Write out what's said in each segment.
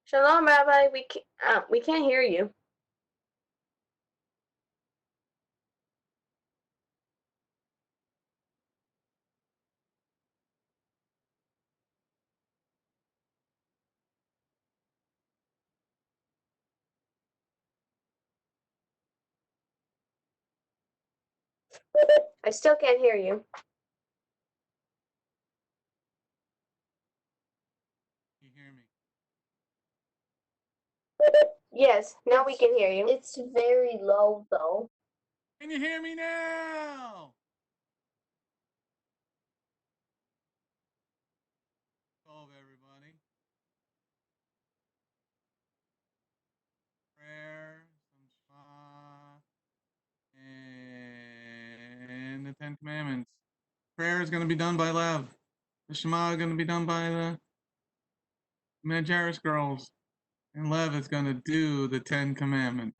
Shalom, Rabbi. We can't hear you. I still can't hear you. Can you hear me? Yes, now we can hear you. It's very low, though. Can you hear me now? Hello, everybody. Prayer, some Shema, and the Ten Commandments. Prayer is going to be done by Lev. The Shema is going to be done by the Majaris girls. And Lev is going to do the Ten Commandments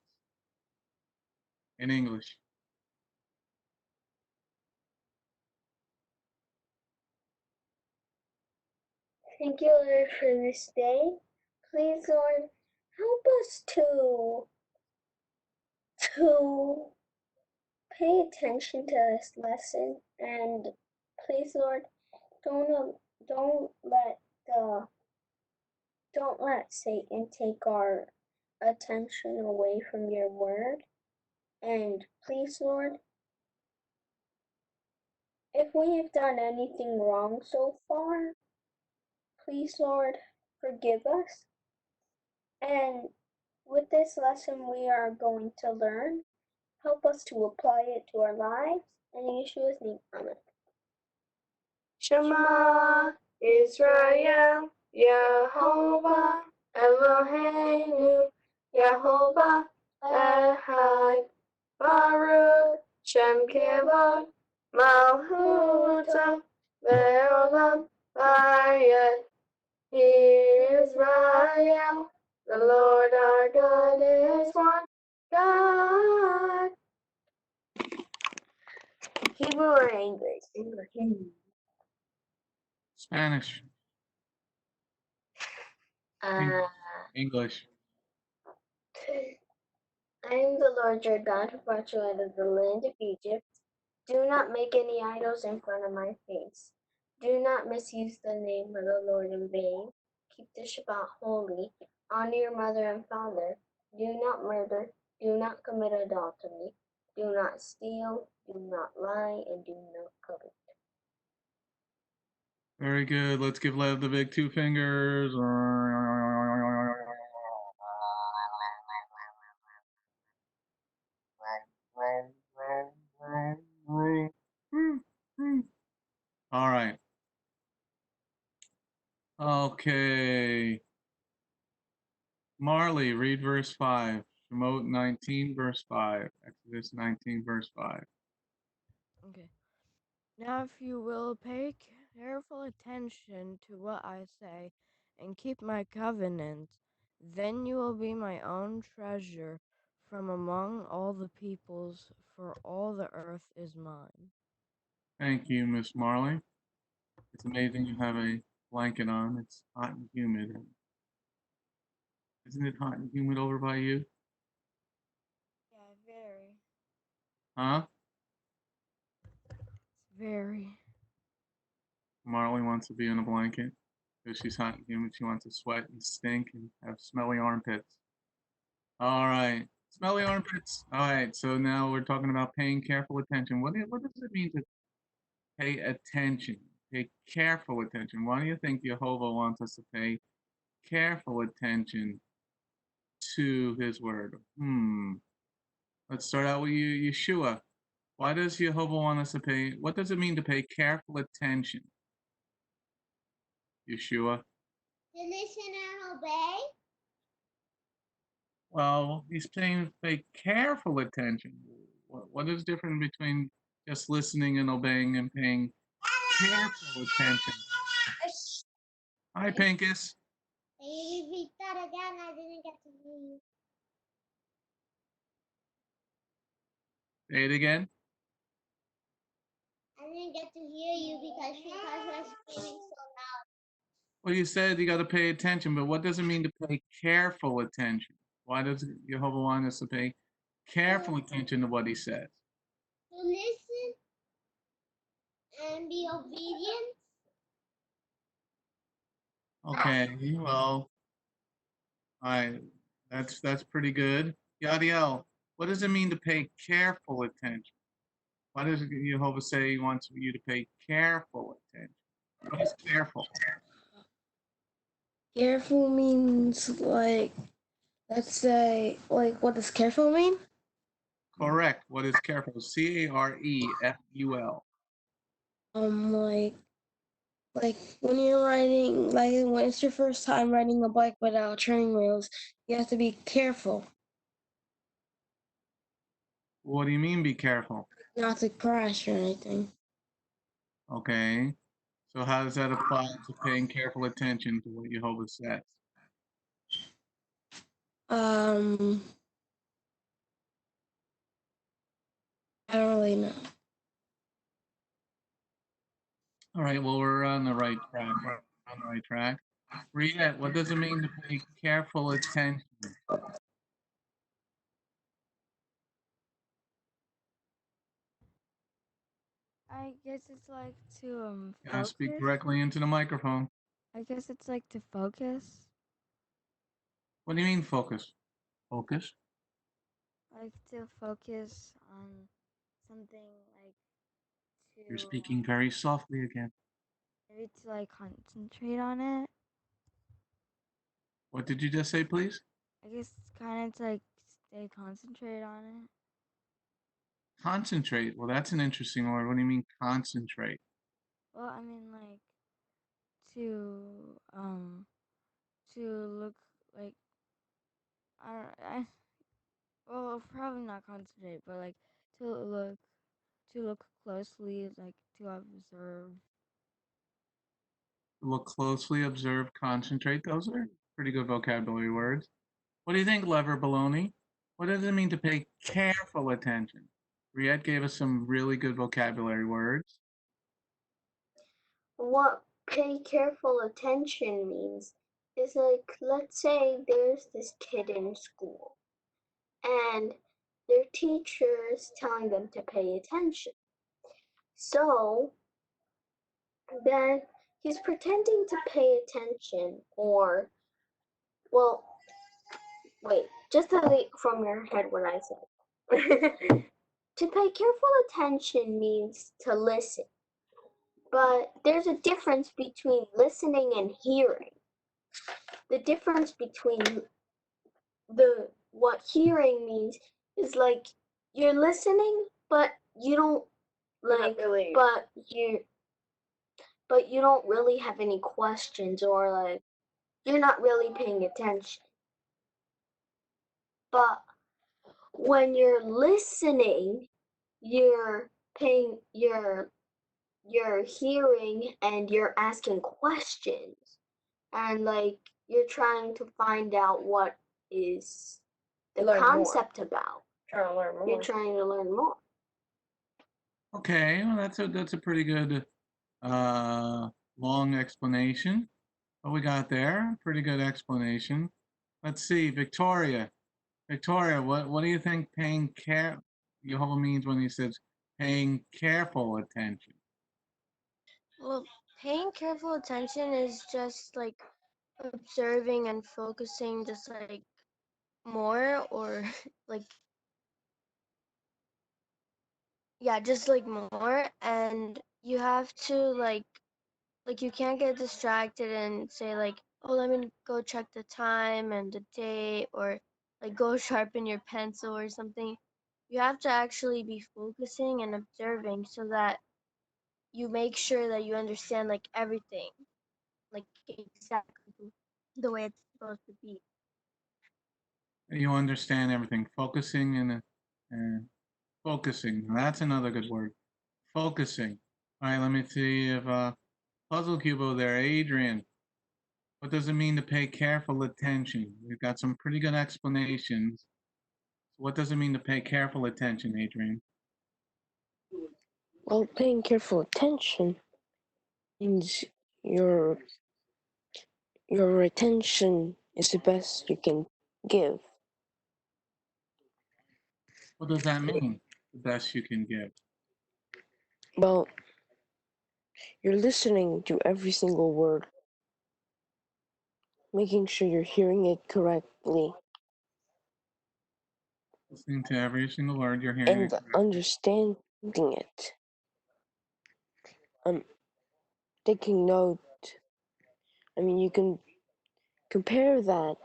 in English. Thank you, Lord, for this day. Please, Lord, help us to pay attention to this lesson, and please, Lord, don't let Satan take our attention away from your word. And please, Lord, if we have done anything wrong so far, please, Lord, forgive us. And with this lesson we are going to learn, help us to apply it to our lives. In Yeshua's name, amen. Shema Israel, Yehovah Eloheinu, Yehovah Echad, Baruch Shem Kevod, Malchuta Ve'olam Vayet. Israel, the Lord our God is one God. Hebrew or English? Spanish. English. I am the Lord your God who brought you out of the land of Egypt. Do not make any idols in front of my face. Do not misuse the name of the Lord in vain. Keep the Shabbat holy. Honor your mother and father. Do not murder. Do not commit adultery. Do not steal. Do not lie. And do not covet. Very good. Let's give Lev the big two fingers. All right. Okay. Marley, read verse 5. Shemot 19, verse 5. Exodus 19, verse 5. Okay. Now, if you will pay careful attention to what I say and keep my covenant, then you will be my own treasure from among all the peoples, for all the earth is mine. Thank you, Miss Marley. It's amazing you have a blanket on. It's hot and humid. Isn't it hot and humid over by you? Yeah, very. Huh? It's very. Marley wants to be in a blanket because she's hot and humid. She wants to sweat and stink and have smelly armpits. All right. Smelly armpits. All right. So now we're talking about paying careful attention. What does it mean to pay attention? Pay careful attention. Why do you think Jehovah wants us to pay careful attention to his word? Let's start out with you, Yeshua. Why does Jehovah want us to pay? What does it mean to pay careful attention? Yeshua. To listen and obey. Well, he's saying pay careful attention. What is different between just listening and obeying and paying careful attention? Hi, Pinkus. Can you repeat that again? I didn't get to hear you. Say it again. I didn't get to hear you because we're screaming so loud. Well, you said you got to pay attention, but what does it mean to pay careful attention? Why does Jehovah want us to pay careful attention to what he says? To listen and be obedient. Okay, well, all right, that's pretty good. Yadiel, what does it mean to pay careful attention? Why does Jehovah say he wants you to pay careful attention? What is careful? Careful means like, let's say, like, what does careful mean? Correct. What is careful? Careful. Like when you're riding, like when it's your first time riding a bike without training wheels, you have to be careful What do you mean be careful? not to crash or anything. Okay. So how does that apply to paying careful attention to what Jehovah says? I don't really know. All right, well, we're on the right track. We're on the right track. Riette, what does it mean to pay careful attention? I guess it's like to Speak focus. directly into the microphone. I guess it's like to focus. What do you mean focus? Focus? Like to focus on something, like You're to speaking very softly again. maybe to like concentrate on it. What did you just say, please? I guess it's kind of to like stay concentrated on it. Concentrate. Well, that's an interesting word. What do you mean concentrate? Well, I mean like to to look like I don't I well probably not concentrate, but like to look closely, like to observe. Look closely, observe, concentrate. Those are pretty good vocabulary words. What do you think, Lever Baloney? What does it mean to pay careful attention? Riette gave us some really good vocabulary words. What pay careful attention means is like, let's say there's this kid in school and their teacher is telling them to pay attention. So then he's pretending to pay attention, or, well, wait, just delete from your head what I said. To pay careful attention means to listen. But there's a difference between listening and hearing. The difference between what hearing means is like you're listening, but you don't like really. but you don't really have any questions, or like you're not really paying attention. But when you're listening, you're paying you're hearing and you're asking questions, and like you're trying to find out what is the Learn more. concept about. Trying to learn more. You're trying to learn more. Okay, well, that's a pretty good long explanation. What we got there? Pretty good explanation. Let's see, Victoria. Victoria, what do you think paying care Jehovah means when he says paying careful attention? Well, paying careful attention is just like observing and focusing just like more, or like, yeah, just like more. And you have to like you can't get distracted and say like, oh, let me go check the time and the date, or like go sharpen your pencil or something. You have to actually be focusing and observing so that you make sure that you understand like everything, like exactly the way it's supposed to be. You understand everything. Focusing and focusing. That's another good word. Focusing. All right, let me see if Puzzle Cubo there, Adrian. What does it mean to pay careful attention? We've got some pretty good explanations. What does it mean to pay careful attention, Adrian? Well, paying careful attention means you're your attention is the best you can give. What does that mean? The best you can give. Well, you're listening to every single word, making sure you're hearing it correctly, Listening to every single word you're hearing. and understanding it. Taking note. I mean, you can compare that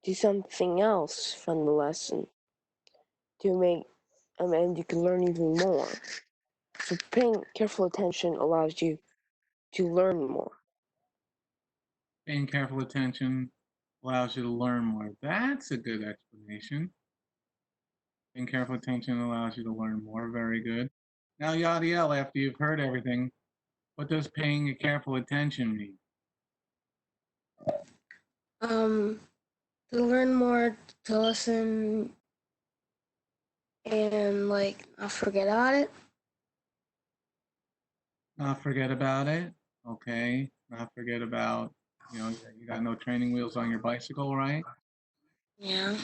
to something else from the lesson to make, and you can learn even more. So paying careful attention allows you to learn more. Paying careful attention allows you to learn more. That's a good explanation. Paying careful attention allows you to learn more. Very good. Now, Yadiel, after you've heard everything, what does paying careful attention mean? To learn more, to listen, and like not forget about it. Not forget about it. Okay. Not forget about, you got no training wheels on your bicycle, right? Yeah.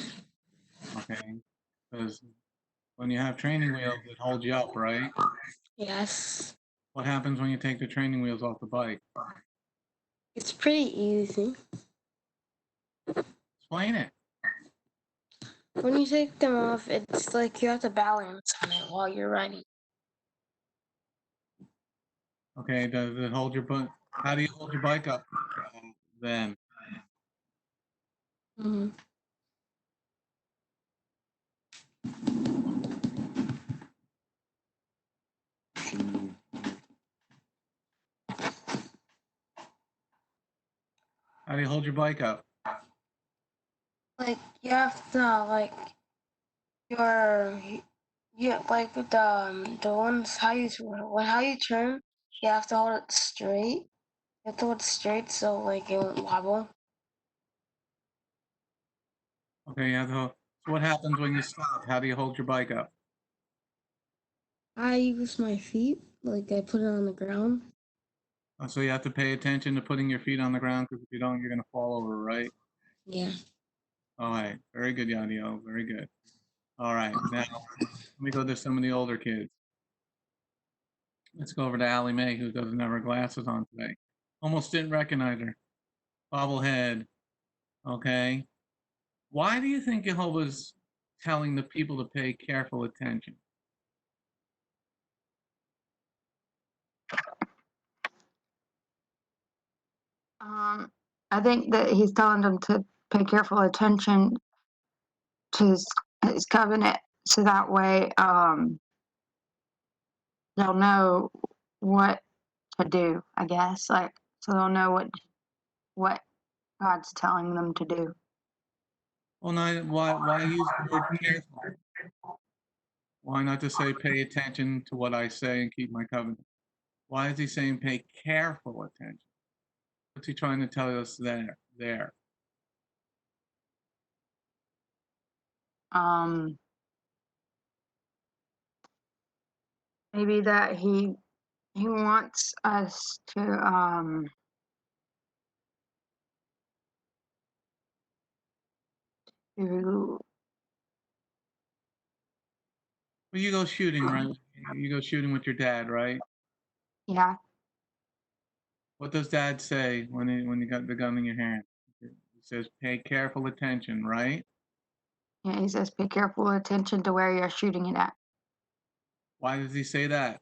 Okay. Because when you have training wheels, it holds you up, right? Yes. What happens when you take the training wheels off the bike? It's pretty easy. Explain it. When you take them off, it's like you have to balance on it while you're riding. Okay. Does it hold your butt? How do you hold your bike up then? Mm-hmm. How do you hold your bike up? Like you have to like your like with the ones how you turn, you have to hold it straight. You have to hold it straight so like it won't wobble. Okay. So what happens when you stop? How do you hold your bike up? I use my feet, like I put it on the ground. So you have to pay attention to putting your feet on the ground because if you don't, you're going to fall over, right? Yeah. All right. Very good, Yadio. Very good. All right. Now, let me go to some of the older kids. Let's go over to Allie Mae, who doesn't have her glasses on today. Almost didn't recognize her. Bobblehead. Okay. Why do you think Jehovah's telling the people to pay careful attention? I think that he's telling them to pay careful attention to his covenant, so that way they'll know what to do. I guess, like, so they'll know what God's telling them to do. Well, not, why use the word careful? Why not just say pay attention to what I say and keep my covenant? Why is he saying pay careful attention? What's he trying to tell us there? Um, Maybe that he wants us to Well, you go shooting, right? You go shooting with your dad, right? yeah. What does dad say when you got the gun in your hand? He says pay careful attention, right? Yeah, he says pay careful attention to where you're shooting it at. Why does he say that?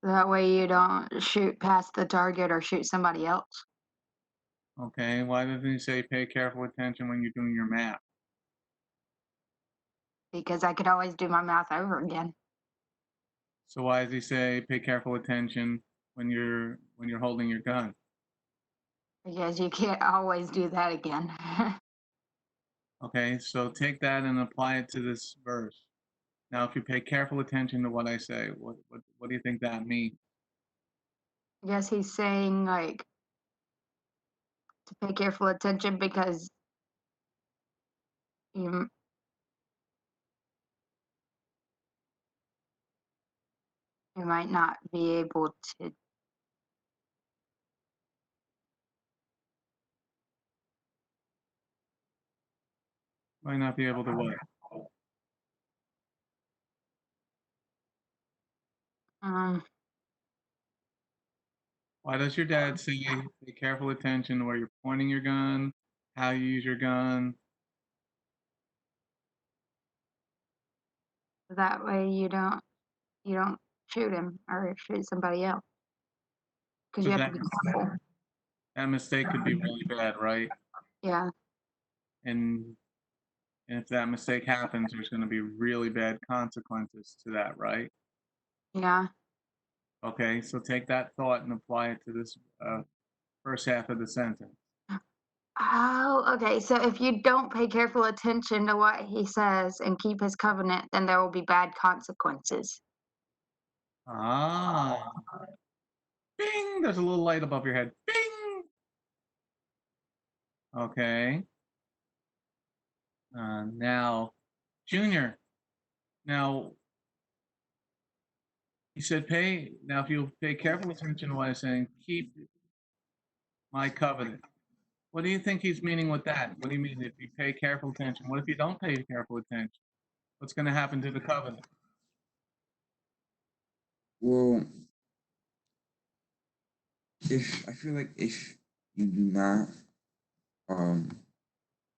That way you don't shoot past the target or shoot somebody else. Okay, why doesn't he say pay careful attention when you're doing your math? Because I could always do my math over again. So why does he say pay careful attention when you're holding your gun? Because you can't always do that again. Okay, so take that and apply it to this verse. Now, if you pay careful attention to what I say, what do you think that means? I guess he's saying like to pay careful attention because you you might not be able to Might not be able to what? Why does your dad say pay careful attention to where you're pointing your gun, how you use your gun? That way you don't shoot him or shoot somebody else. Because you have to be careful. That mistake could be really bad, right? Yeah. And if that mistake happens, there's going to be really bad consequences to that, right? Yeah. Okay, so take that thought and apply it to this first half of the sentence. Oh, okay. So if you don't pay careful attention to what he says and keep his covenant, then there will be bad consequences. Ah, bing! There's a little light above your head. Bing! Okay. Now, Junior. Now, he said, if you pay careful attention to what I'm saying, keep my covenant. What do you think he's meaning with that? What do you mean if you pay careful attention? What if you don't pay careful attention? What's going to happen to the covenant? Well, if I feel like if you do not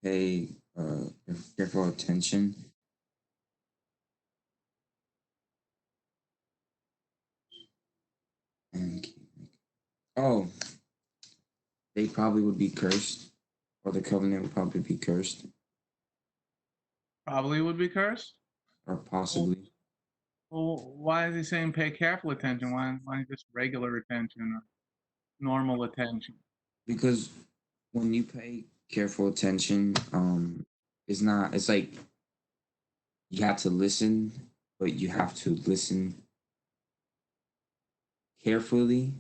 pay careful attention, and they probably would be cursed, or the covenant would probably be cursed, Probably would be cursed. or possibly. Well, why is he saying pay careful attention? Why just regular attention or normal attention? Because when you pay careful attention, it's like you have to listen, but you have to listen carefully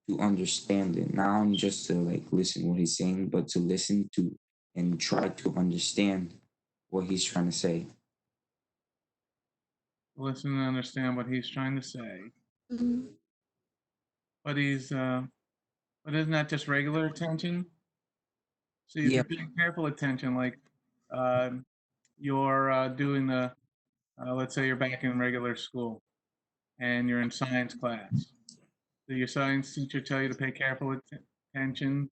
to understand it. Not only just to like listen what he's saying, but to listen to and try to understand what he's trying to say. Listen and understand what he's trying to say. Mm-hmm. But isn't that just regular attention? So if Yeah. you're paying careful attention, like you're doing let's say you're back in regular school and you're in science class. Do your science teacher tell you to pay careful attention?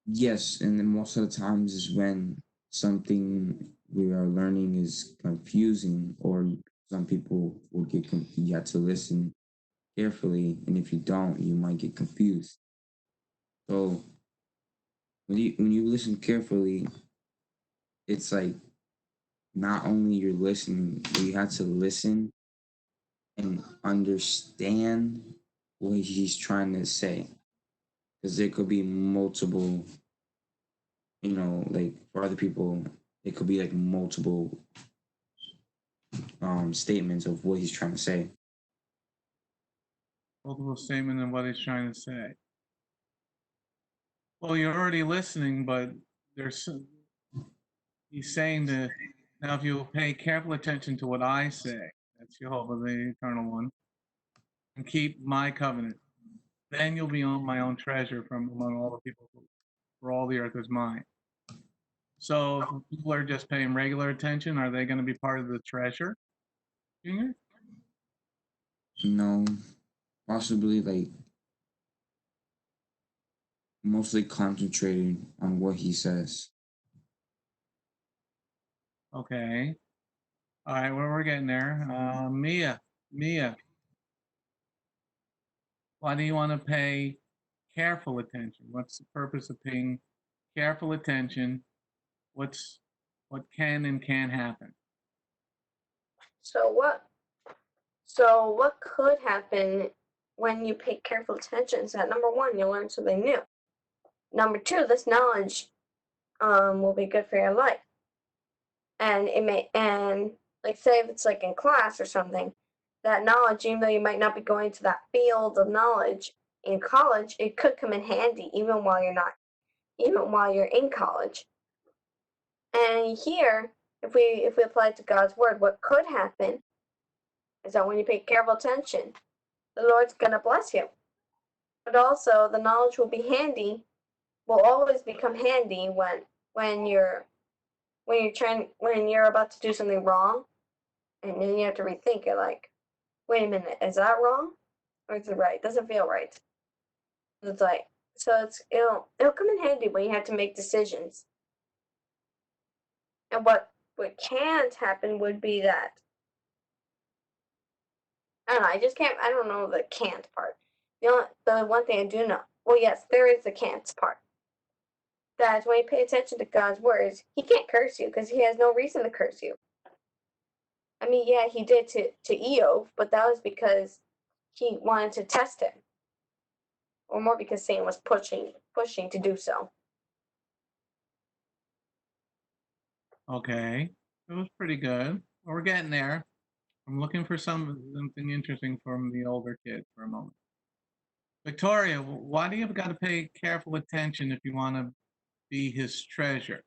Yes, and then most of the times is when something we are learning is confusing, or some people will you have to listen carefully, and if you don't, you might get confused. So when you listen carefully, it's like not only you're listening, but you have to listen and understand what he's trying to say, because there could be multiple, like for other people, it could be like multiple statements of what he's trying to say. Multiple statement of what he's trying to say. Well, you're already listening, but he's saying that now if you pay careful attention to what I say, that's Jehovah, the Eternal One, and keep my covenant, then you'll be on my own treasure from among all the people, for all the earth is mine. So if people are just paying regular attention, are they going to be part of the treasure, Junior? No, possibly like mostly concentrating on what he says. Okay. All right, we're getting there. Mia, why do you want to pay careful attention? What's the purpose of paying careful attention? What can and can't happen? So what could happen when you pay careful attention is that number one, you'll learn something new. Number two, this knowledge will be good for your life. And like say if it's like in class or something, that knowledge, even though you might not be going to that field of knowledge in college, it could come in handy even while you're in college. And here, if we apply it to God's word, what could happen is that when you pay careful attention, the Lord's gonna bless you. But also the knowledge will always become handy when you're when you're about to do something wrong, and then you have to rethink it. Like, wait a minute, is that wrong, or is it right? Doesn't feel right. It's like, so it'll come in handy when you have to make decisions. And what can't happen would be that, I don't know. I don't know the can't part. The one thing I do know. Well, yes, there is the can't part. That when you pay attention to God's words, He can't curse you because He has no reason to curse you. I mean, yeah, He did to Eov, but that was because He wanted to test him, or more because Satan was pushing to do so. Okay, it was pretty good. Well, we're getting there. I'm looking for something interesting from the older kid for a moment. Victoria, why do you got to pay careful attention if you want to be his treasure?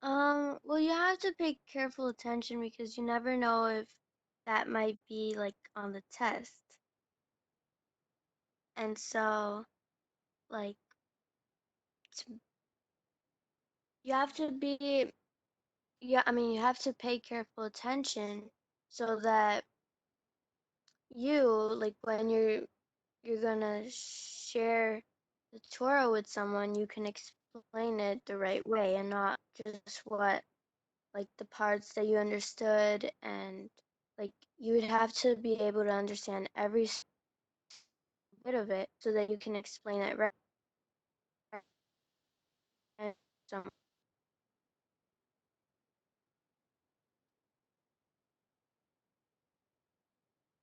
Well, you have to pay careful attention because you never know if that might be like on the test. And so, like, you have to be, yeah, I mean, you have to pay careful attention so that you, like, when you're gonna share the Torah with someone, you can explain it the right way and not just what, like, the parts that you understood, and like you would have to be able to understand every bit of it so that you can explain it right. And so,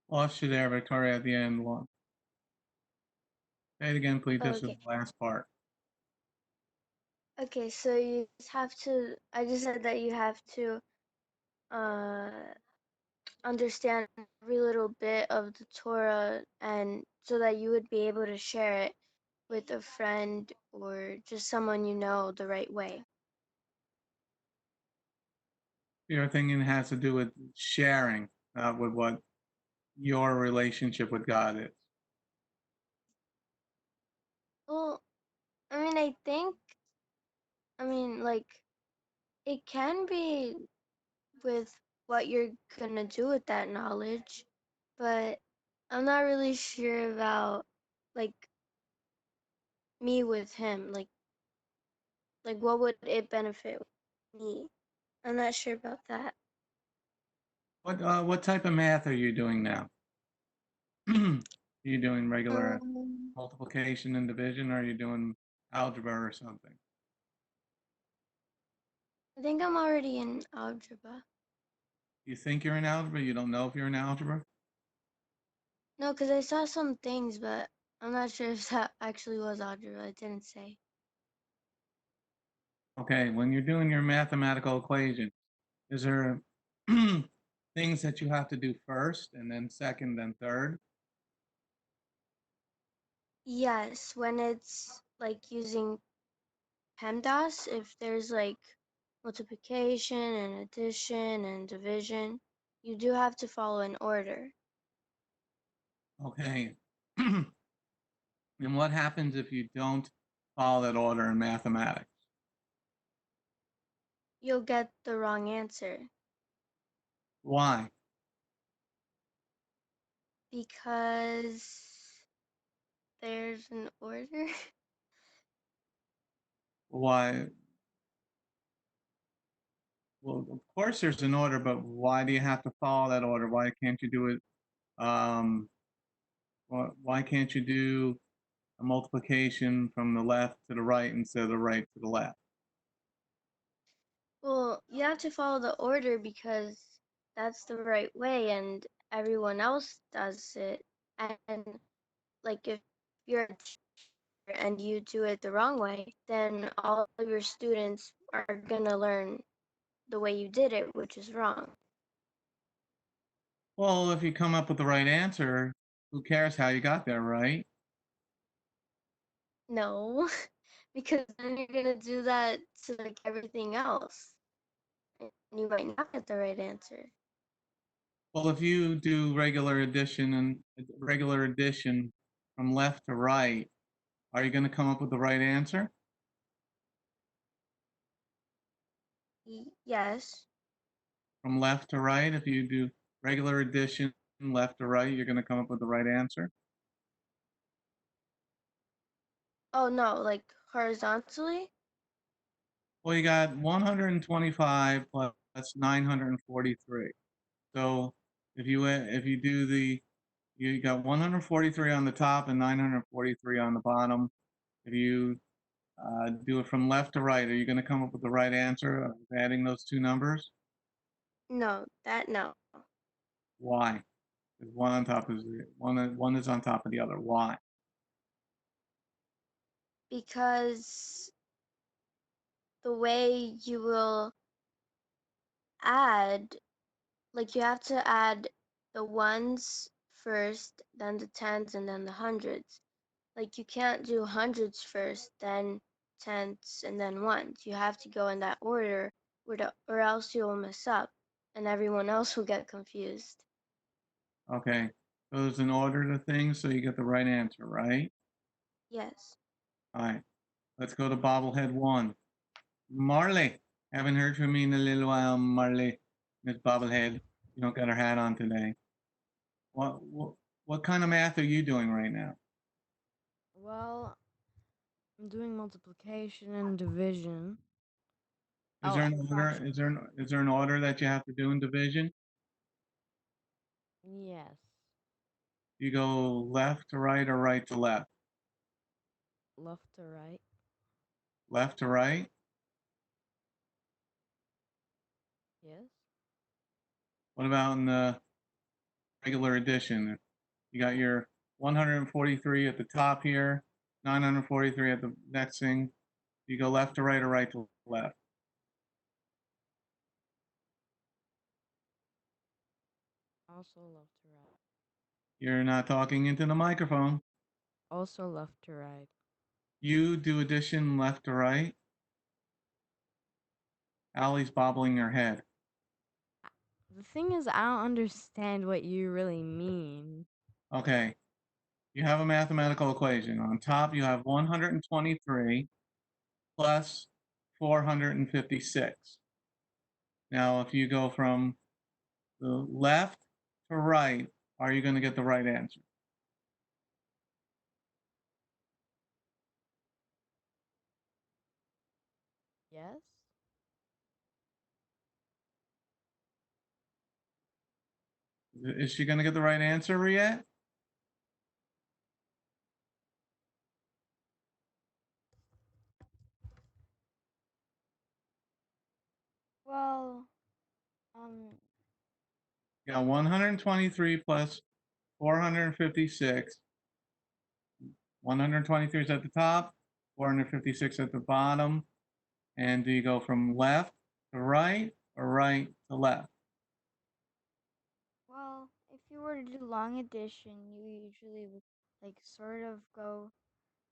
Lost you there, Victoria, at the end. Say it again, please. This is okay. the last part. Okay, so you just have to, I just said that you have to uh understand every little bit of the Torah, and so that you would be able to share it with a friend or just someone you know the right way. Your thinking has to do with sharing, not with what your relationship with God is. Well, I mean, like, it can be with what you're gonna do with that knowledge, but I'm not really sure about, like, me with him. Like what would it benefit me? I'm not sure about that. What type of math are you doing now? Are you doing regular Um, multiplication and division, or are you doing algebra or something? I think I'm already in algebra. You think you're in algebra? You don't know if you're in algebra? No, because I saw some things, but I'm not sure if that actually was algebra. It didn't say. Okay, when you're doing your mathematical equation, is there things that you have to do first and then second, then third? Yes, when it's like using PEMDAS, if there's like multiplication and addition and division, you do have to follow an order. Okay. And what happens if you don't follow that order in mathematics? You'll get the wrong answer Why? because there's an order. Why? Well, of course there's an order, but why do you have to follow that order? Why can't you do it? Why can't you do a multiplication from the left to the right instead of the right to the left? Well, you have to follow the order because that's the right way and everyone else does it. And like if you're a teacher and you do it the wrong way, then all of your students are gonna learn the way you did it, which is wrong. Well, if you come up with the right answer, who cares how you got there, right? No, because then you're gonna do that to like everything else. And you might not get the right answer. Well, if you do regular addition from left to right, are you going to come up with the right answer? Yes. From left to right, if you do regular addition, left to right, you're going to come up with the right answer. Oh no, like horizontally? Well, you got 125 plus 943. So if you do you got 143 on the top and 943 on the bottom. If you do it from left to right, are you going to come up with the right answer of adding those two numbers? No, no. Why? Because one on top is one is on top of the other. Why? Because the way you will add, like you have to add the ones first, then the tens, and then the hundreds. Like you can't do hundreds first, then tenths, and then ones. You have to go in that order, or else you'll mess up, and everyone else will get confused. Okay. So there's an order to things, so you get the right answer, right? Yes. All right. Let's go to bobblehead 1. Marley. Haven't heard from you in a little while, Marley. Miss Bobblehead. You don't got her hat on today. What kind of math are you doing right now? Well, I'm doing multiplication and division. Is Oh, there and an order? fractions. Is there an order that you have to do in division? Yes. You go left to right or right to left? Left to right. Left to right? Yes. What about in the regular addition? You got your 143 at the top here, 943 at the next thing. You go left to right or right to left? Also left to right. You're not talking into the microphone. Also left to right. You do addition left to right. Allie's bobbling her head. The thing is, I don't understand what you really mean. Okay. You have a mathematical equation. On top, you have 123 plus 456. Now, if you go from the left to right, are you going to get the right answer? Yes? Is she going to get the right answer yet? Well, You got 123 plus 456. 123 is at the top, 456 at the bottom. And do you go from left to right or right to left? Well, if you were to do long addition, you usually would like sort of go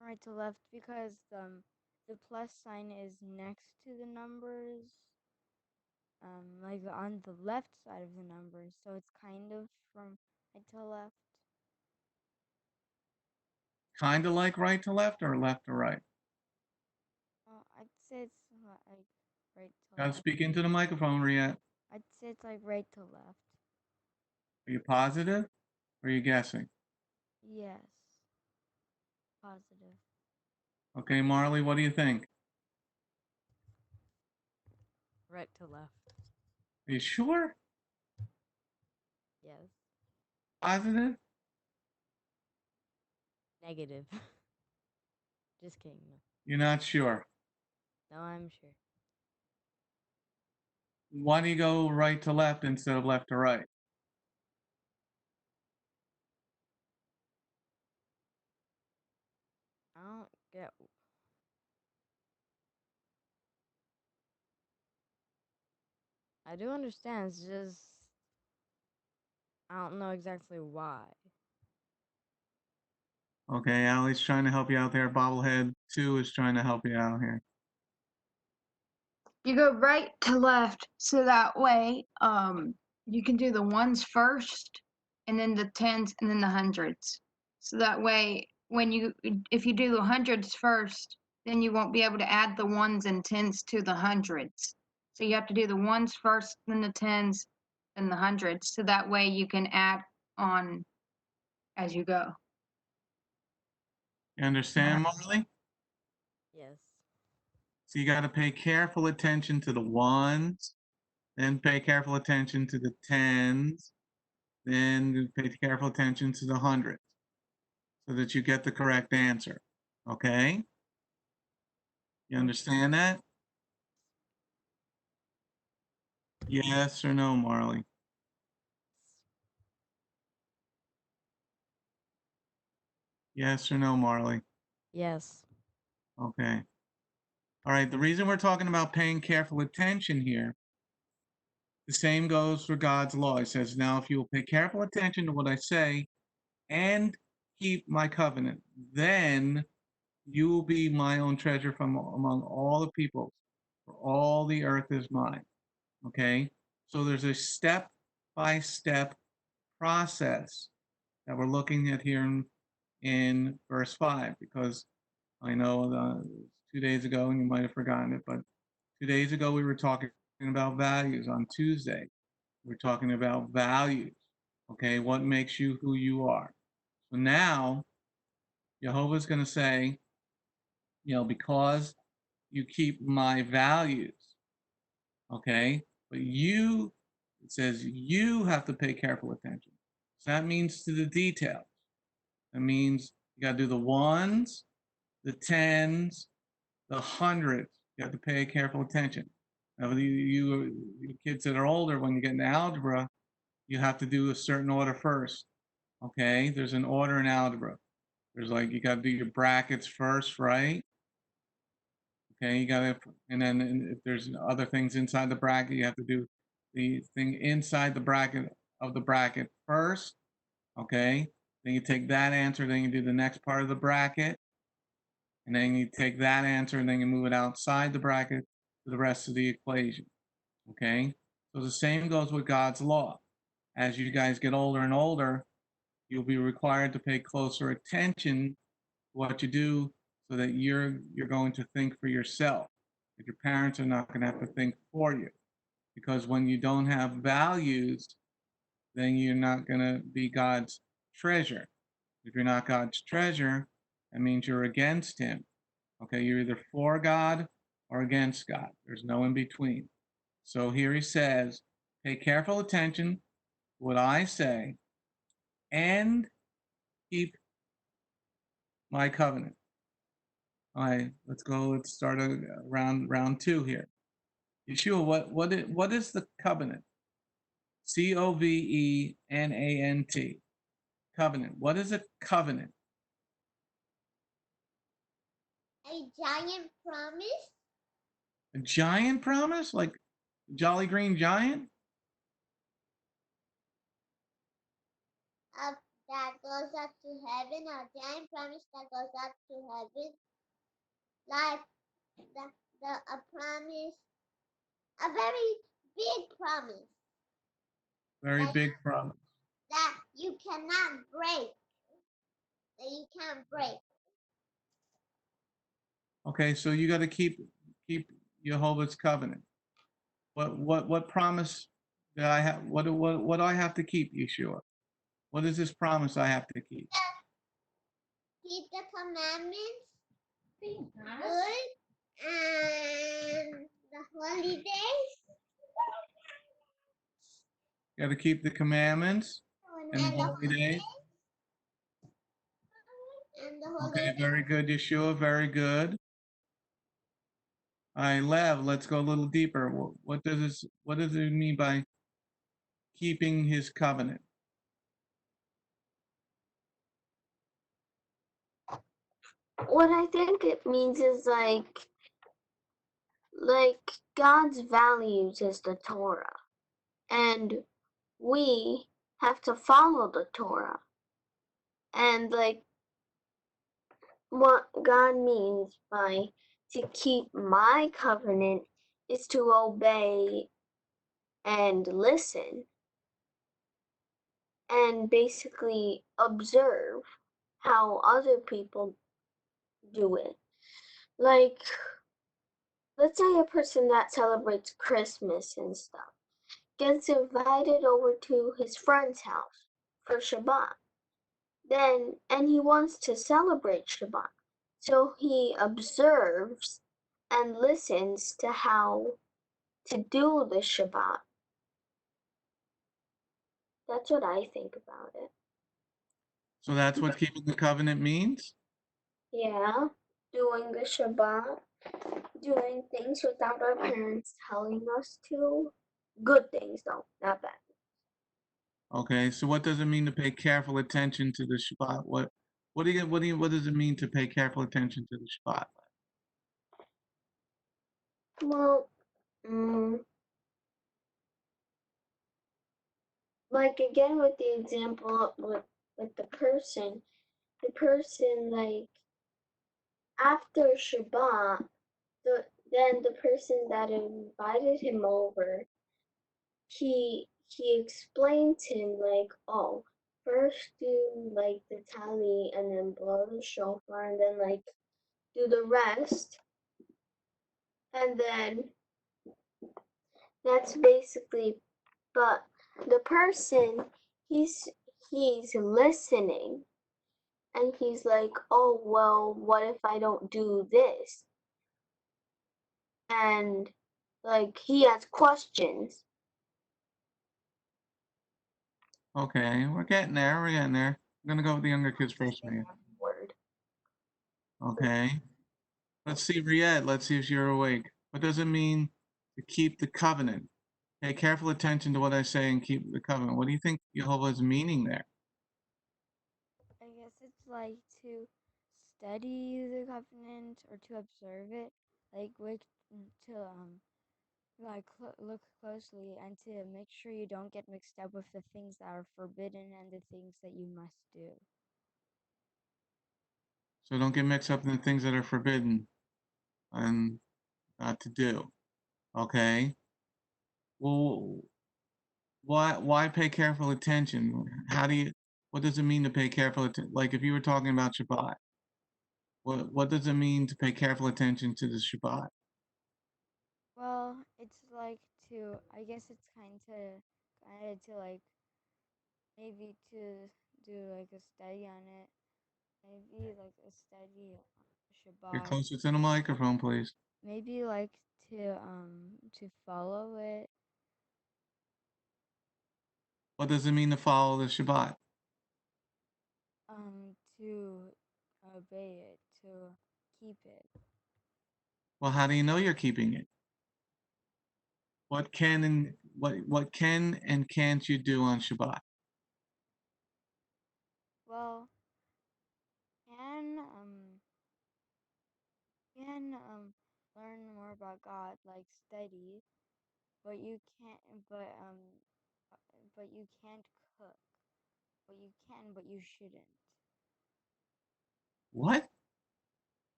right to left because the plus sign is next to the numbers, like on the left side of the numbers, so it's kind of from right to left. Kind of like right to left or left to right? I'd say it's like right to Got to left. speak into the microphone, Riette. I'd say it's like right to left. Are you positive or are you guessing? Yes. Positive. Okay, Marley, what do you think? right to left. Are you sure? Yes. Positive? Negative. Just kidding. You're not sure. No, I'm sure. Why do you go right to left instead of left to right? I don't get. I do understand. It's just I don't know exactly why. Okay, Allie's trying to help you out there. Bobblehead 2 is trying to help you out here. You go right to left, so that way you can do the ones first, and then the tens, and then the hundreds. So that way, if you do the hundreds first, then you won't be able to add the ones and tens to the hundreds. So you have to do the ones first, then the tens, then the hundreds. So that way you can add on as you go. You understand, Marley? Yes. So you got to pay careful attention to the ones, then pay careful attention to the tens, then pay careful attention to the hundreds so that you get the correct answer. Okay? You understand that? Yes or no, Marley? Yes or no, Marley? Yes. Okay. All right. The reason we're talking about paying careful attention here, the same goes for God's law. It says, now if you will pay careful attention to what I say and keep my covenant, then you will be my own treasure from among all the peoples, for all the earth is mine. Okay? So there's a step-by-step process that we're looking at here in verse 5, because I know 2 days ago, and you might have forgotten it, but 2 days ago we were talking about values. On Tuesday, we're talking about values. Okay, what makes you who you are? So now Jehovah's going to say, because you keep my values, okay, but it says you have to pay careful attention. So that means to the details. That means you got to do the ones, the tens, the hundreds. You have to pay careful attention. Now, you kids that are older, when you get into algebra, you have to do a certain order first. Okay, there's an order in algebra. There's you got to do your brackets first, right? Okay, you got to, and then if there's other things inside the bracket, you have to do the thing inside the bracket of the bracket first. Okay, then you take that answer, then you do the next part of the bracket, and then you take that answer and then you move it outside the bracket to the rest of the equation. Okay, so the same goes with God's law. As you guys get older and older, you'll be required to pay closer attention to what you do so that you're going to think for yourself. That your parents are not going to have to think for you. Because when you don't have values, then you're not going to be God's treasure. If you're not God's treasure, that means you're against him. Okay, you're either for God or against God. There's no in between. So here he says, pay careful attention to what I say and keep my covenant. All right, let's go. Let's start round 2 here. Yeshua, what is the covenant? Covenant. Covenant. What is a covenant? A giant promise A giant promise? Like Jolly Green Giant? that goes up to heaven, a giant promise that goes up to heaven, like a promise, a very big promise. Very big promise. That you cannot break. That you can't break. Okay, so you got to keep Jehovah's covenant. What promise do I have? What do I have to keep, Yeshua? What is this promise I have to keep? Keep the commandments, good, and the holidays, You got to keep the commandments and the holidays. Okay, very good, Yeshua. Very good. All right, Lev, let's go a little deeper. What does it mean by keeping his covenant? What I think it means is God's values is the Torah, and we have to follow the Torah. And what God means by to keep my covenant is to obey and listen and basically observe how other people do it. Like let's say a person that celebrates Christmas and stuff gets invited over to his friend's house for Shabbat. And he wants to celebrate Shabbat. So he observes and listens to how to do the Shabbat. That's what I think about it. So that's what keeping the covenant means? Yeah, doing the Shabbat, doing things without our parents telling us to. Good things, though, not bad. Okay, so what does it mean to pay careful attention to the Shabbat? What does it mean to pay careful attention to the Shabbat? Well, like again with the example with the person like after Shabbat, then the person that invited him over, he explained to him like, oh, first do like the tally and then blow the shofar and then like do the rest, and then that's basically. But the person he's he's listening and he's like, oh well, what if I don't do this? And like he has questions. Okay, we're getting there. I'm gonna go with the younger kids first, Maria. Word. Okay. Let's see, Riette. Let's see if you're awake. What does it mean to keep the covenant? Pay careful attention to what I say and keep the covenant. What do you think Jehovah's meaning there? I guess it's like to study the covenant or to observe it, like to like look closely and to make sure you don't get mixed up with the things that are forbidden and the things that you must do. So don't get mixed up in the things that are forbidden and not to do. Okay. Well, why pay careful attention? What does it mean to pay careful attention? Like if you were talking about Shabbat, what does it mean to pay careful attention to the Shabbat? Well, it's like to, I guess it's kind of to like maybe to do like a study on it, maybe like a study on Get Shabbat, closer to the microphone, please. maybe like to follow it. What does it mean to follow the Shabbat? To obey it, to keep it. Well, how do you know you're keeping it? What can and can't you do on Shabbat? Well, can um can learn more about God, like study, but you can't. But you can't cook. But you can, but you shouldn't. What?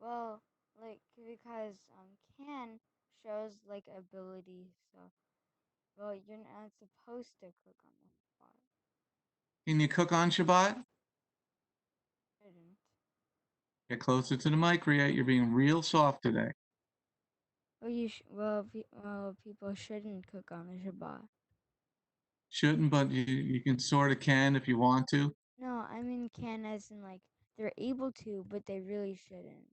Well, like because can shows like ability, so well you're not supposed to cook on the spot. Can you cook on Shabbat? Shouldn't. Get closer to the mic, Riette. You're being real soft today. Well, well, people shouldn't cook on the Shabbat. Shouldn't, but you can sort of can if you want to. No, I mean can as in like they're able to, but they really shouldn't.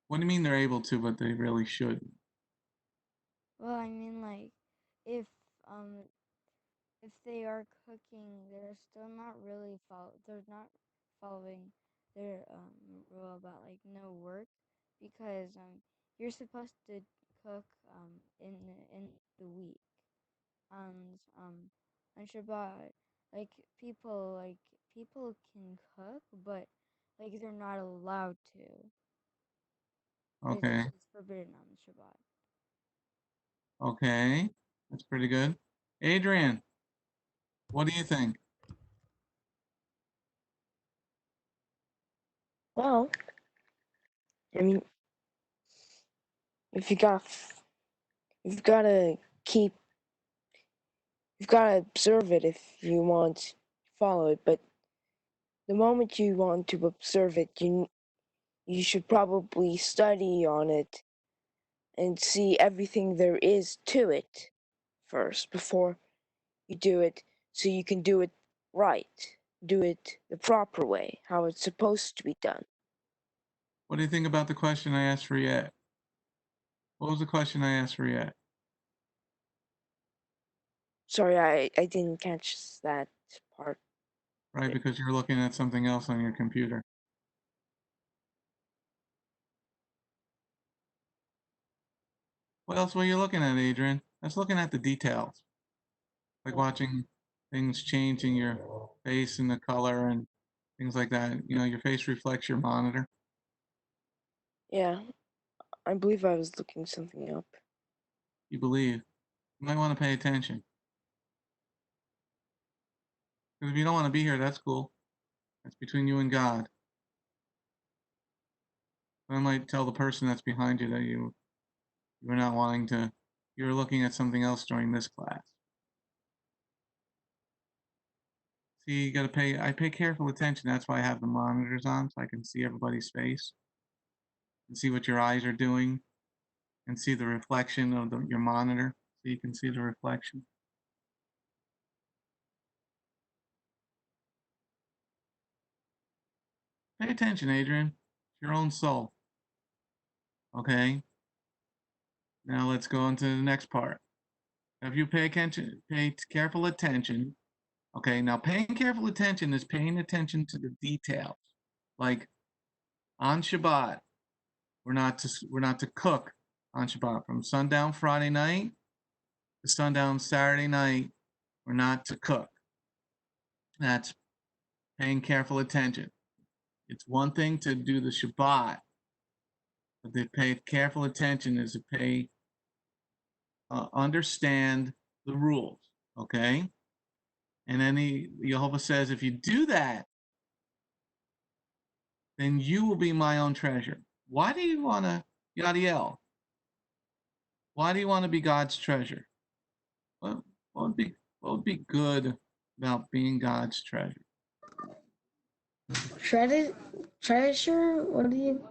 What do you mean they're able to, but they really shouldn't? Well, I mean like if um if they are cooking, they're not following their rule about like no work because you're supposed to cook in the week and on Shabbat like people can cook but like they're not allowed to. Okay. It's forbidden on the Shabbat. Okay. That's pretty good. Adrian, what do you think? Well, I mean, if you got, you've got to keep, you've got to observe it if you want to follow it. But the moment you want to observe it, you should probably study on it and see everything there is to it first before you do it, so you can do it right. Do it the proper way, how it's supposed to be done. What do you think about the question I asked Riette? What was the question I asked Riette? Sorry, I didn't catch that part. Right, because you're looking at something else on your computer. What else were you looking at, Adrian? I was looking at the details, like watching things changing your face and the color and things like that. You know, your face reflects your monitor. Yeah, I believe I was looking something up. You believe. You might want to pay attention. Because if you don't want to be here, that's cool. That's between you and God. I might tell the person that's behind you that you're not wanting to, you're looking at something else during this class. See, you gotta I pay careful attention. That's why I have the monitors on, so I can see everybody's face and see what your eyes are doing and see the reflection of your monitor, so you can see the reflection. Pay attention, Adrian. It's your own soul. Okay? Now let's go on to the next part. If you pay careful attention, okay, now paying careful attention is paying attention to the details. Like on Shabbat, we're not to cook on Shabbat. From sundown Friday night to sundown Saturday night, we're not to cook. That's paying careful attention. It's one thing to do the Shabbat, but to pay careful attention is to understand the rules, okay? And then Jehovah says, if you do that, then you will be my own treasure. Why do you want to, Yadiel? Why do you want to be God's treasure? What would be good about being God's treasure? Treasure? What do you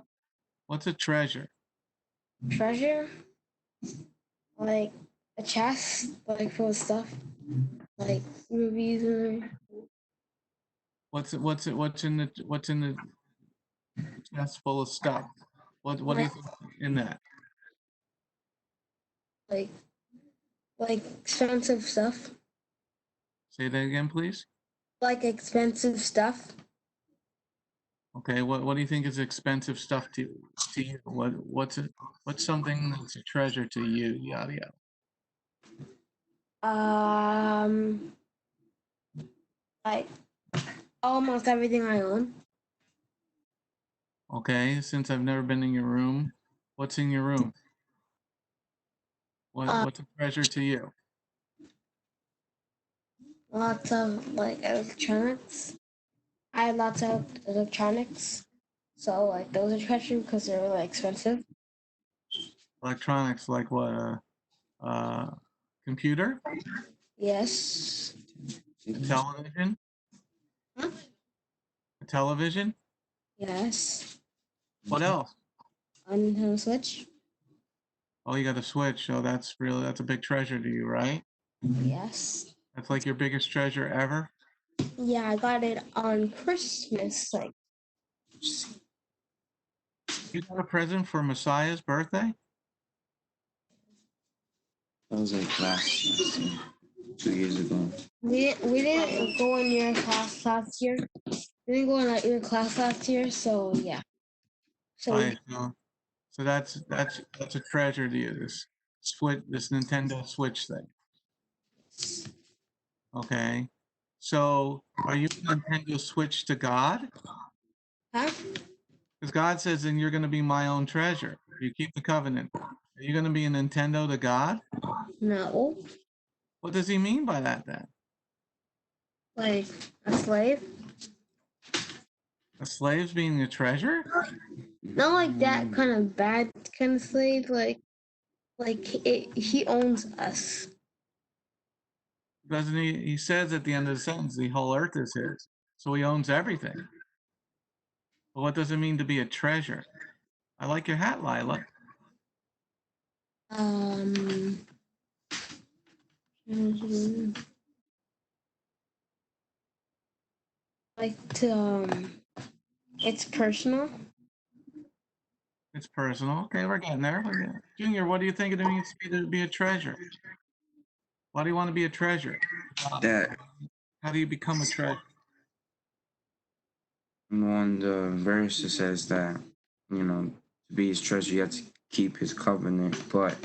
What's a treasure? treasure? Like a chest, like full of stuff, like rubies and What's in the chest full of stuff? What do you think in that? like expensive stuff. Say that again, please. Like expensive stuff. Okay, what do you think is expensive stuff to you? What's something that's a treasure to you? Yada yada. Like almost everything I own. Okay, since I've never been in your room, what's in your room? What's a treasure to you? Lots of like electronics. I have lots of electronics, so like those are treasure because they're really expensive. Electronics, like what? Computer? Yes. A television? Huh? A television? Yes. What else? A Nintendo Switch. Oh, you got a Switch. So that's a big treasure to you, right? Yes. That's like your biggest treasure ever. Yeah, I got it on Christmas. Like, You got a present for Messiah's birthday? That was like last year, 2 years ago. we didn't go in your class last year. We didn't go in like, your class last year, so yeah. So Right. So that's a treasure to you. This Nintendo Switch thing. Okay. So are you a Nintendo Switch to God? huh? Because God says, "And you're going to be my own treasure. You keep the covenant." Are you going to be a Nintendo to God? No. What does he mean by that then? Like a slave? A slave's being a treasure? Not like that kind of bad kind of slave. He owns us. Doesn't he? He says at the end of the sentence, the whole earth is his. So he owns everything. But what does it mean to be a treasure? I like your hat, Lila. Um, like to it's personal. It's personal. Okay, we're getting there. Junior, what do you think it means to be a treasure? Why do you want to be a treasure? That How do you become a treasure? on the verse it says that, to be his treasure, you have to keep his covenant. But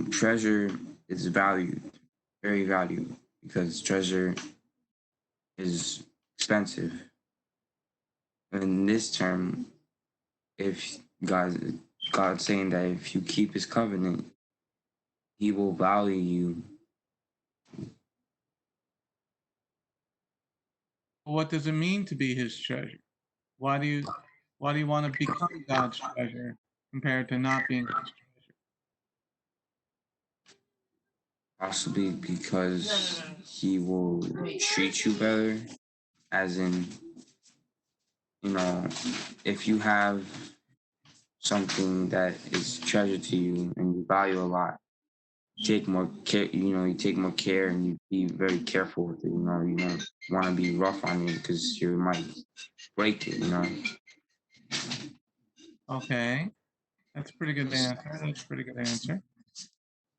treasure is valued, very valued, because treasure is expensive. And in this term, if God's saying that if you keep his covenant, he will value you. What does it mean to be his treasure? Why do you want to become God's treasure compared to not being his treasure? Possibly because he will treat you better, as in, if you have something that is treasure to you and you value a lot, take more care. You take more care and you be very careful with it. You don't want to be rough on it because you might break it. Okay, that's a pretty good answer. That's a pretty good answer.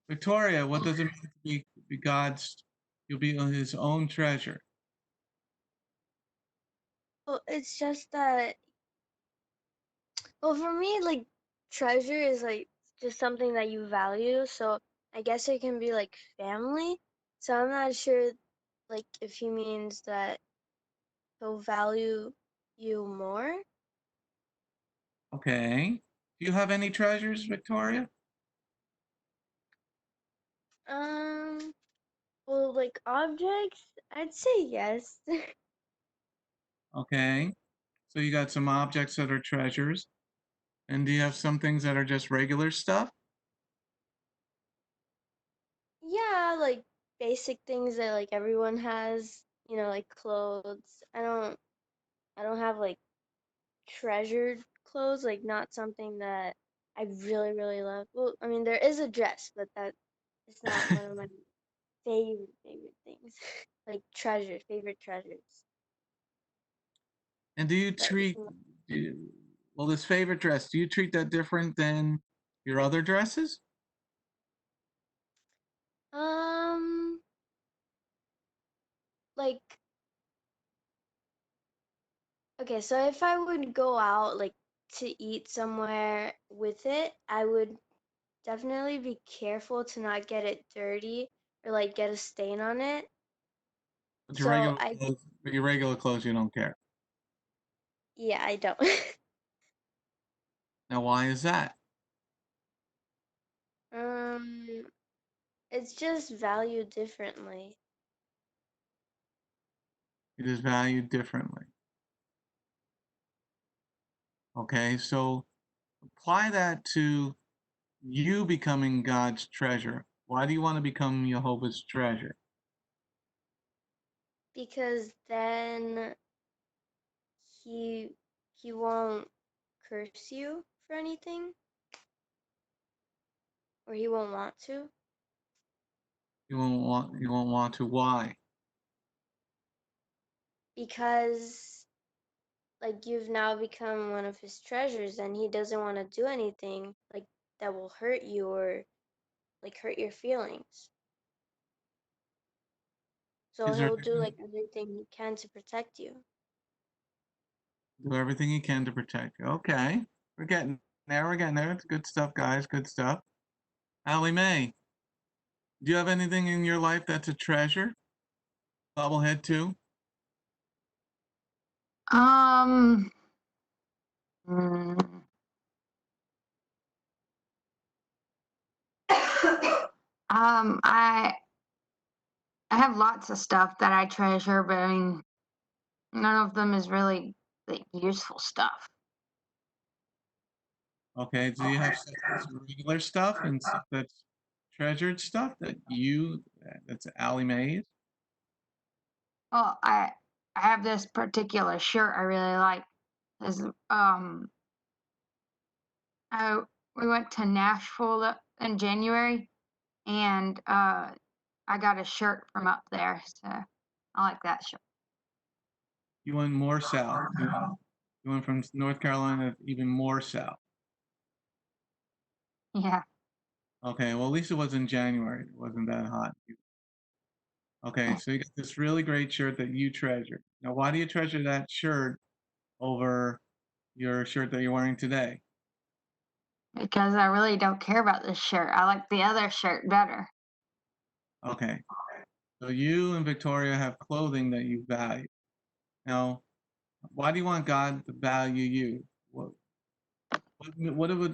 Victoria, what does it mean to be God's? You'll be his own treasure. Well, it's just that. Well, for me, like treasure is like just something that you value. So I guess it can be like family. So I'm not sure, like if he means that he'll value you more. Okay. Do you have any treasures, Victoria? Um. Well, like objects, I'd say yes. Okay. So you got some objects that are treasures. And do you have some things that are just regular stuff? Yeah, like basic things that like everyone has, like clothes. I don't have like treasured clothes, like not something that I really, really love. Well, I mean there is a dress, but that it's not one of my favorite things. Like favorite treasures. And do you But treat, well, this favorite dress, do you treat that different than your other dresses? um like okay, so if I would go out like to eat somewhere with it, I would definitely be careful to not get it dirty or like get a stain on it. But So I your regular clothes, you don't care. yeah, I don't. Now, why is that? um it's just valued differently It is valued differently. Okay, so apply that to you becoming God's treasure. Why do you want to become Jehovah's treasure? because then he he won't curse you for anything or he won't want to You won't want to. Why? because like you've now become one of his treasures and he doesn't want to do anything like that will hurt you or like hurt your feelings. So Is there he'll do like everything he can to protect you. do everything he can to protect you? Okay, we're getting there. We're getting there. It's good stuff, guys. Good stuff. Allie Mae, do you have anything in your life that's a treasure? Bobblehead too. Um, mm, I have lots of stuff that I treasure, but I mean, none of them is really like useful stuff. Okay. Do you have stuff that's regular stuff and stuff that's treasured stuff that's Allie Mae's? Well, I have this particular shirt I really like. Is I we went to Nashville in January, and I got a shirt from up there, so I like that shirt. You went more south. You went from North Carolina even more south. Yeah. Okay, well, at least it was in January. It wasn't that hot. Okay, so you got this really great shirt that you treasure. Now, why do you treasure that shirt over your shirt that you're wearing today? Because I really don't care about this shirt. I like the other shirt better. Okay, so you and Victoria have clothing that you value. Now, why do you want God to value you? What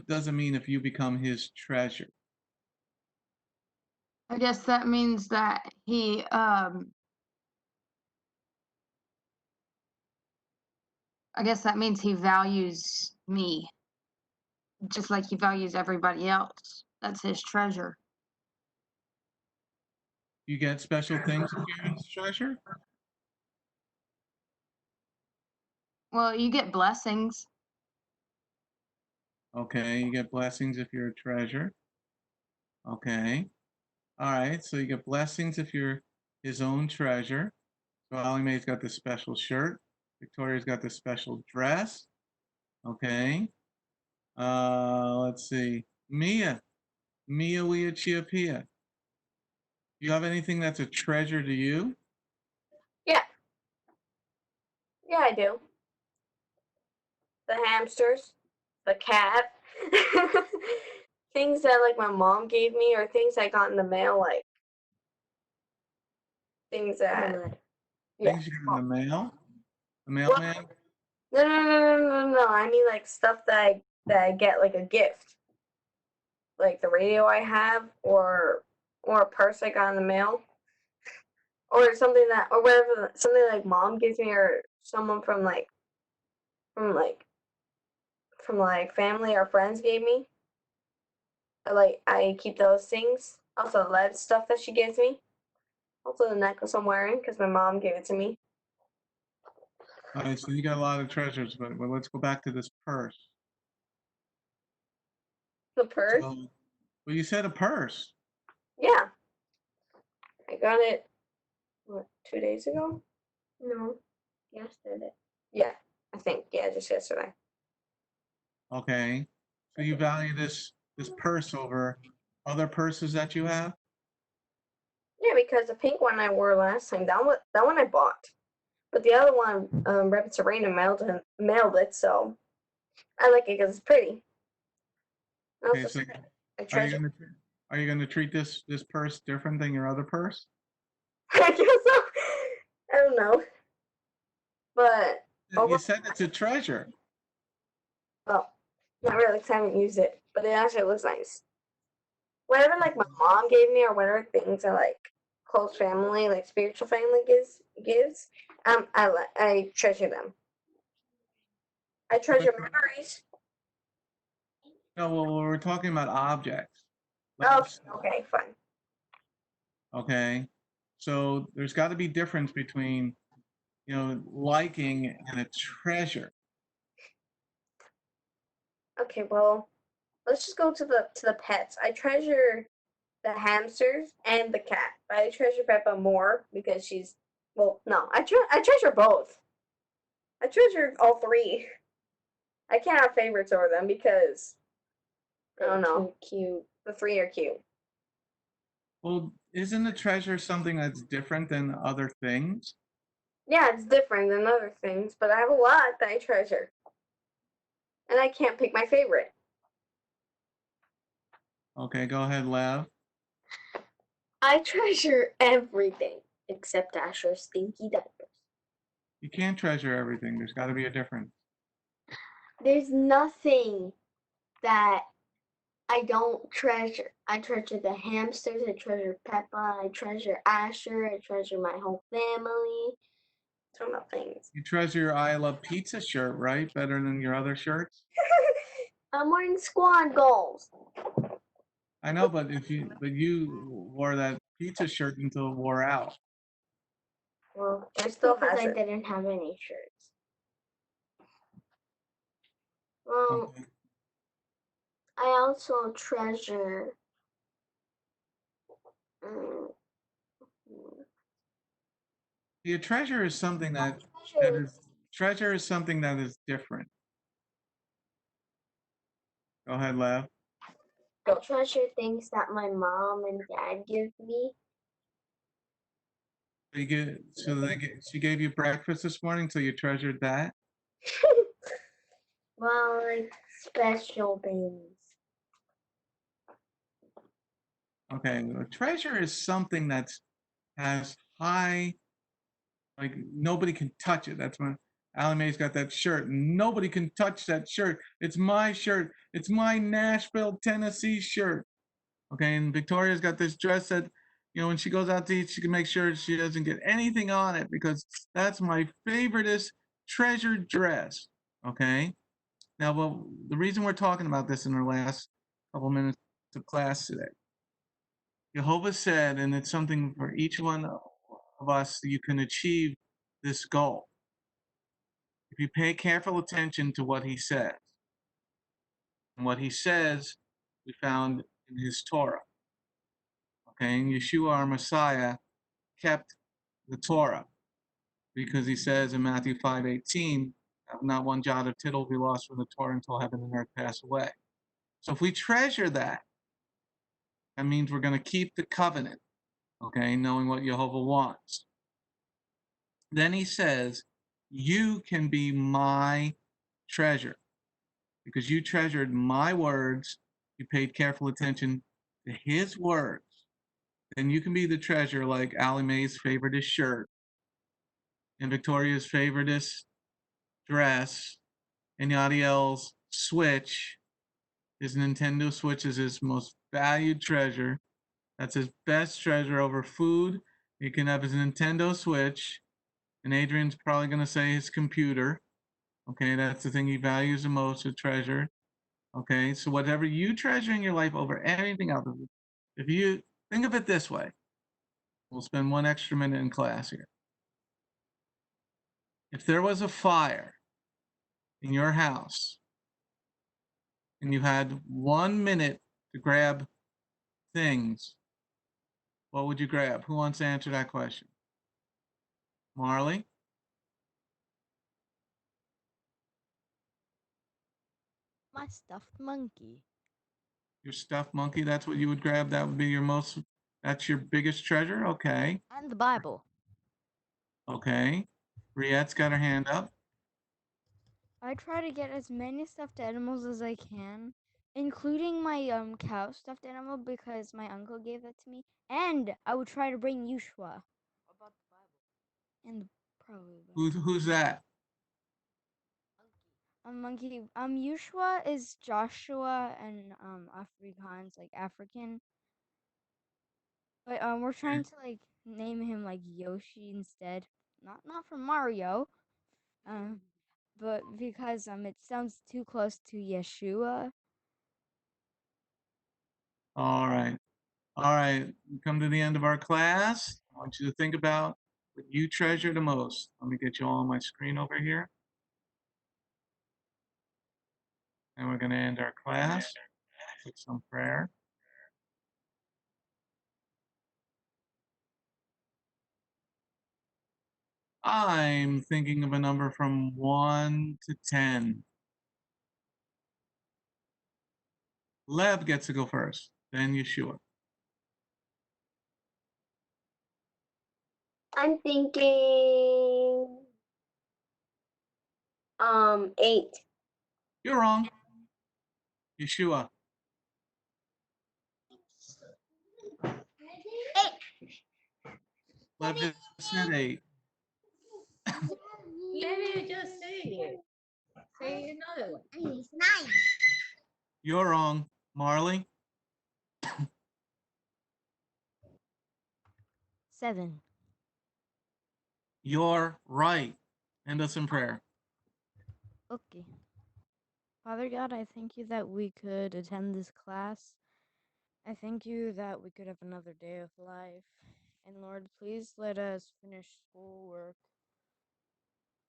does it mean if you become His treasure? I guess that means that he I guess that means he values me just like he values everybody else. That's his treasure. You get special things if you're His treasure? Well, you get blessings. Okay, you get blessings if you're a treasure. Okay. All right, so you get blessings if you're His own treasure. So Allie Mae's got this special shirt. Victoria's got this special dress. Okay. Let's see. Mia Wia Chia Pia. Do you have anything that's a treasure to you? Yeah. Yeah, I do. The hamsters, the cat, things that like my mom gave me, or things I got in the mail, like things that. Yeah. Things you get in the mail? The Well, mailman? no. I mean like stuff that I get like a gift, like the radio I have, or a purse I got in the mail, or something that, or whatever, something like mom gives me, or someone from from like family or friends gave me. I keep those things. Also, the lead stuff that she gives me. Also, the necklace I'm wearing because my mom gave it to me. All right, so you got a lot of treasures, but let's go back to this purse. The purse? So, well, you said a purse. Yeah. I got it, what, 2 days ago? No. Yesterday. Yeah, I think. Yeah, just yesterday. Okay. So you value this purse over other purses that you have? Yeah, because the pink one I wore last time, that one I bought. But the other one, Rabbit Serena mailed it, so I like it because it's pretty. Okay, Also, so I are you treasure. gonna treat this purse different than your other purse? I guess so. I don't know. But You said it's a treasure. well, not really, 'cause I haven't used it, but it actually looks nice. Whatever like my mom gave me, or whatever things I like close family, like spiritual family gives, I treasure them. I treasure memories. No, well, we're talking about objects. Oh, okay, fine. Okay. So there's got to be difference between, liking and a treasure. Okay, well, let's just go to the pets. I treasure the hamsters and the cat. But I treasure Peppa more because she's, well, no, I treasure both. I treasure all three. I can't have favorites over them because I don't know. Too cute. The three are cute. Well, isn't a treasure something that's different than other things? Yeah, it's different than other things, but I have a lot that I treasure. And I can't pick my favorite. Okay, go ahead, Lev. I treasure everything except Asher's stinky diapers. You can't treasure everything. There's got to be a difference. There's nothing that I don't treasure. I treasure the hamsters, I treasure Peppa, I treasure Asher, I treasure my whole family. Talking about things. You treasure your I Love Pizza shirt, right? Better than your other shirts? I'm wearing squad goals. I know, but you wore that pizza shirt until it wore out. Well, I still Because has I it. didn't have any shirts. Well, Okay. I also treasure. mm, Your treasure is something that treasure is treasure is something that is different. Go ahead, Lev. I treasure things that my mom and dad give me. She gave you breakfast this morning, so you treasured that. Well, like special things. Okay, a treasure is something that has high, like nobody can touch it. That's when Alan May's got that shirt. Nobody can touch that shirt. It's my shirt. It's my Nashville, Tennessee shirt. Okay, and Victoria's got this dress that, when she goes out to eat, she can make sure she doesn't get anything on it because that's my favoriteest treasured dress. Okay, now, well, the reason we're talking about this in our last couple minutes of class today, Jehovah said, and it's something for each one of us that you can achieve this goal if you pay careful attention to what he says. And what he says, we found in his Torah. Okay, and Yeshua, our Messiah, kept the Torah because he says in Matthew 5:18, not one jot or tittle will be lost from the Torah until heaven and earth pass away. So if we treasure that, that means we're going to keep the covenant, okay, knowing what Jehovah wants. Then he says, you can be my treasure because you treasured my words, you paid careful attention to his words. Then you can be the treasure like Allie Mae's favoriteest shirt and Victoria's favoriteest dress and Yadiel's Switch. His Nintendo Switch is his most valued treasure. That's his best treasure over food. He can have his Nintendo Switch. And Adrian's probably going to say his computer. Okay, that's the thing he values the most, a treasure. Okay, so whatever you treasure in your life over anything else, if you think of it this way, we'll spend one extra minute in class here. If there was a fire in your house and you had 1 minute to grab things, what would you grab? Who wants to answer that question? Marley? My stuffed monkey. Your stuffed monkey, that's what you would grab? That would be that's your biggest treasure? Okay. And the Bible. Okay. Riette's got her hand up. I try to get as many stuffed animals as I can, including my cow stuffed animal because my uncle gave that to me. And I would try to bring Yushua. About the Bible. And probably the Bible. Who's that? Monkey. Yushua is Joshua and Afrikaans, like African. But we're trying to like name him like Yoshi instead. Not from Mario. But because it sounds too close to Yeshua. All right. All right. We come to the end of our class. I want you to think about what you treasure the most. Let me get you all on my screen over here. And we're going to end our class with some prayer. I'm thinking of a number from 1 to 10. Lev gets to go first, then Yeshua. I'm thinking 8. You're wrong. Yeshua. 8. Lev just said 8. Maybe just say it. Say another one. It's 9. You're wrong. Marley. 7. You're right. End us in prayer. Okay. Father God, I thank you that we could attend this class. I thank you that we could have another day of life. And Lord, please let us finish schoolwork.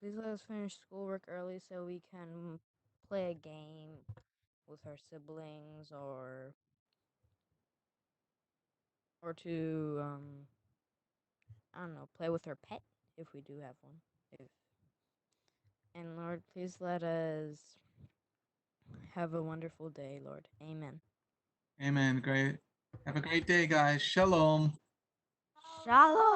Please let us finish schoolwork early so we can play a game with her siblings or to I don't know, play with her pet if we do have one. And Lord, please let us have a wonderful day, Lord. Amen. Amen. Great. Have a great day, guys. Shalom. Shalom.